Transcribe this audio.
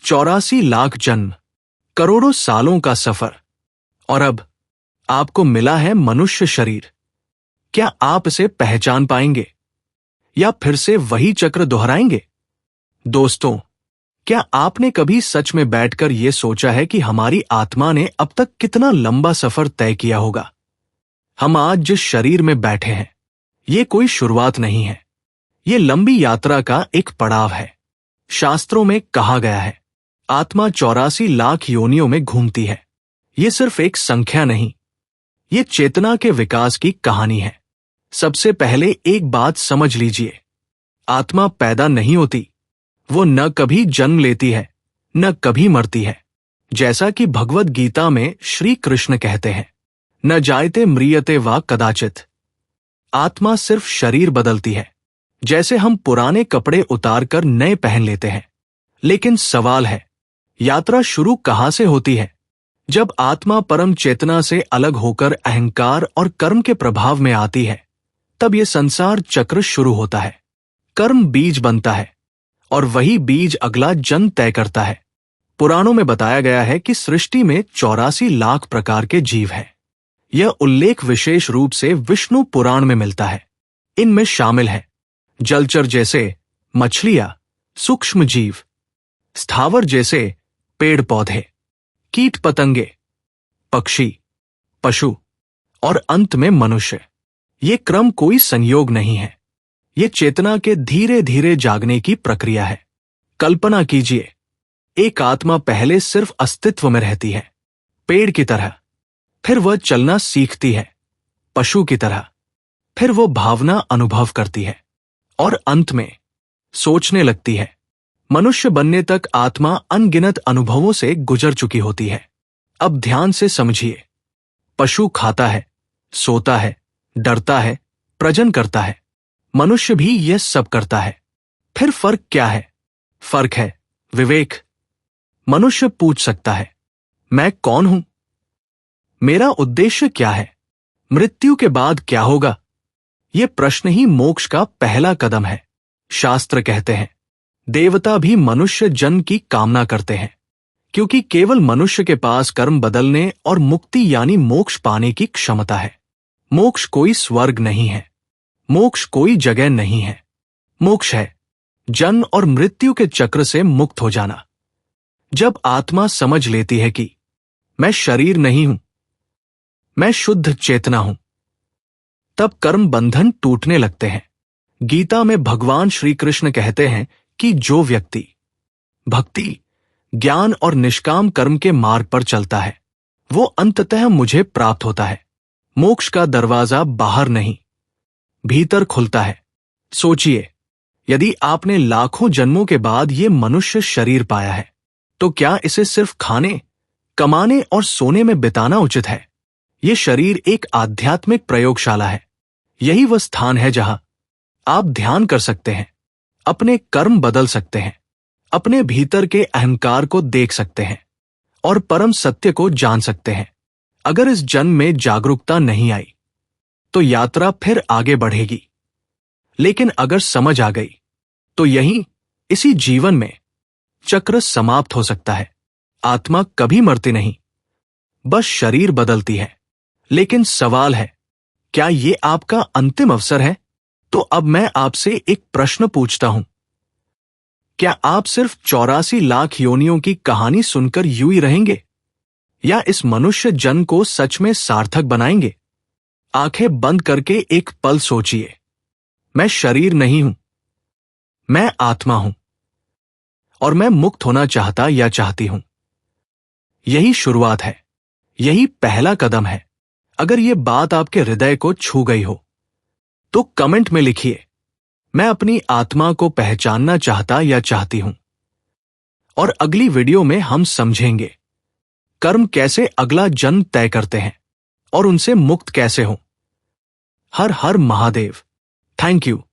84 लाख जन्म, करोड़ों सालों का सफर, और अब आपको मिला है मनुष्य शरीर। क्या आप इसे पहचान पाएंगे या फिर से वही चक्र दोहराएंगे? दोस्तों, क्या आपने कभी सच में बैठकर यह सोचा है कि हमारी आत्मा ने अब तक कितना लंबा सफर तय किया होगा? हम आज जिस शरीर में बैठे हैं, ये कोई शुरुआत नहीं है, ये लंबी यात्रा का एक पड़ाव है। शास्त्रों में कहा गया है, आत्मा 84 लाख योनियों में घूमती है। ये सिर्फ एक संख्या नहीं, ये चेतना के विकास की कहानी है। सबसे पहले एक बात समझ लीजिए, आत्मा पैदा नहीं होती, वो न कभी जन्म लेती है, न कभी मरती है। जैसा कि भगवद गीता में श्री कृष्ण कहते हैं, न जायते म्रियते वा कदाचित। आत्मा सिर्फ शरीर बदलती है, जैसे हम पुराने कपड़े उतारकर नए पहन लेते हैं। लेकिन सवाल है, यात्रा शुरू कहां से होती है? जब आत्मा परम चेतना से अलग होकर अहंकार और कर्म के प्रभाव में आती है, तब यह संसार चक्र शुरू होता है। कर्म बीज बनता है और वही बीज अगला जन्म तय करता है। पुराणों में बताया गया है कि सृष्टि में 84 लाख प्रकार के जीव हैं। यह उल्लेख विशेष रूप से विष्णु पुराण में मिलता है। इनमें शामिल है जलचर जैसे मछलियां, सूक्ष्म जीव, स्थावर जैसे पेड़ पौधे, कीट पतंगे, पक्षी, पशु और अंत में मनुष्य। ये क्रम कोई संयोग नहीं है, ये चेतना के धीरे धीरे जागने की प्रक्रिया है। कल्पना कीजिए, एक आत्मा पहले सिर्फ अस्तित्व में रहती है, पेड़ की तरह, फिर वह चलना सीखती है, पशु की तरह, फिर वो भावना अनुभव करती है और अंत में सोचने लगती है। मनुष्य बनने तक आत्मा अनगिनत अनुभवों से गुजर चुकी होती है। अब ध्यान से समझिए, पशु खाता है, सोता है, डरता है, प्रजनन करता है। मनुष्य भी यह सब करता है। फिर फर्क क्या है? फर्क है विवेक। मनुष्य पूछ सकता है, मैं कौन हूं? मेरा उद्देश्य क्या है? मृत्यु के बाद क्या होगा? यह प्रश्न ही मोक्ष का पहला कदम है। शास्त्र कहते हैं, देवता भी मनुष्य जन्म की कामना करते हैं, क्योंकि केवल मनुष्य के पास कर्म बदलने और मुक्ति यानी मोक्ष पाने की क्षमता है। मोक्ष कोई स्वर्ग नहीं है, मोक्ष कोई जगह नहीं है। मोक्ष है जन्म और मृत्यु के चक्र से मुक्त हो जाना। जब आत्मा समझ लेती है कि मैं शरीर नहीं हूं, मैं शुद्ध चेतना हूं, तब कर्म बंधन टूटने लगते हैं। गीता में भगवान श्री कृष्ण कहते हैं कि जो व्यक्ति भक्ति, ज्ञान और निष्काम कर्म के मार्ग पर चलता है, वो अंततः मुझे प्राप्त होता है। मोक्ष का दरवाजा बाहर नहीं, भीतर खुलता है। सोचिए, यदि आपने लाखों जन्मों के बाद ये मनुष्य शरीर पाया है, तो क्या इसे सिर्फ खाने, कमाने और सोने में बिताना उचित है? ये शरीर एक आध्यात्मिक प्रयोगशाला है। यही वह स्थान है जहां आप ध्यान कर सकते हैं, अपने कर्म बदल सकते हैं, अपने भीतर के अहंकार को देख सकते हैं और परम सत्य को जान सकते हैं। अगर इस जन्म में जागरूकता नहीं आई, तो यात्रा फिर आगे बढ़ेगी। लेकिन अगर समझ आ गई, तो यहीं इसी जीवन में चक्र समाप्त हो सकता है। आत्मा कभी मरती नहीं, बस शरीर बदलती है। लेकिन सवाल है, क्या ये आपका अंतिम अवसर है? तो अब मैं आपसे एक प्रश्न पूछता हूं, क्या आप सिर्फ 84 लाख योनियों की कहानी सुनकर यूं ही रहेंगे, या इस मनुष्य जन्म को सच में सार्थक बनाएंगे? आंखें बंद करके एक पल सोचिए, मैं शरीर नहीं हूं, मैं आत्मा हूं, और मैं मुक्त होना चाहता या चाहती हूं। यही शुरुआत है, यही पहला कदम है। अगर यह बात आपके हृदय को छू गई हो, तो कमेंट में लिखिए, मैं अपनी आत्मा को पहचानना चाहता या चाहती हूं। और अगली वीडियो में हम समझेंगे कर्म कैसे अगला जन्म तय करते हैं और उनसे मुक्त कैसे हो। हर हर महादेव। Thank you.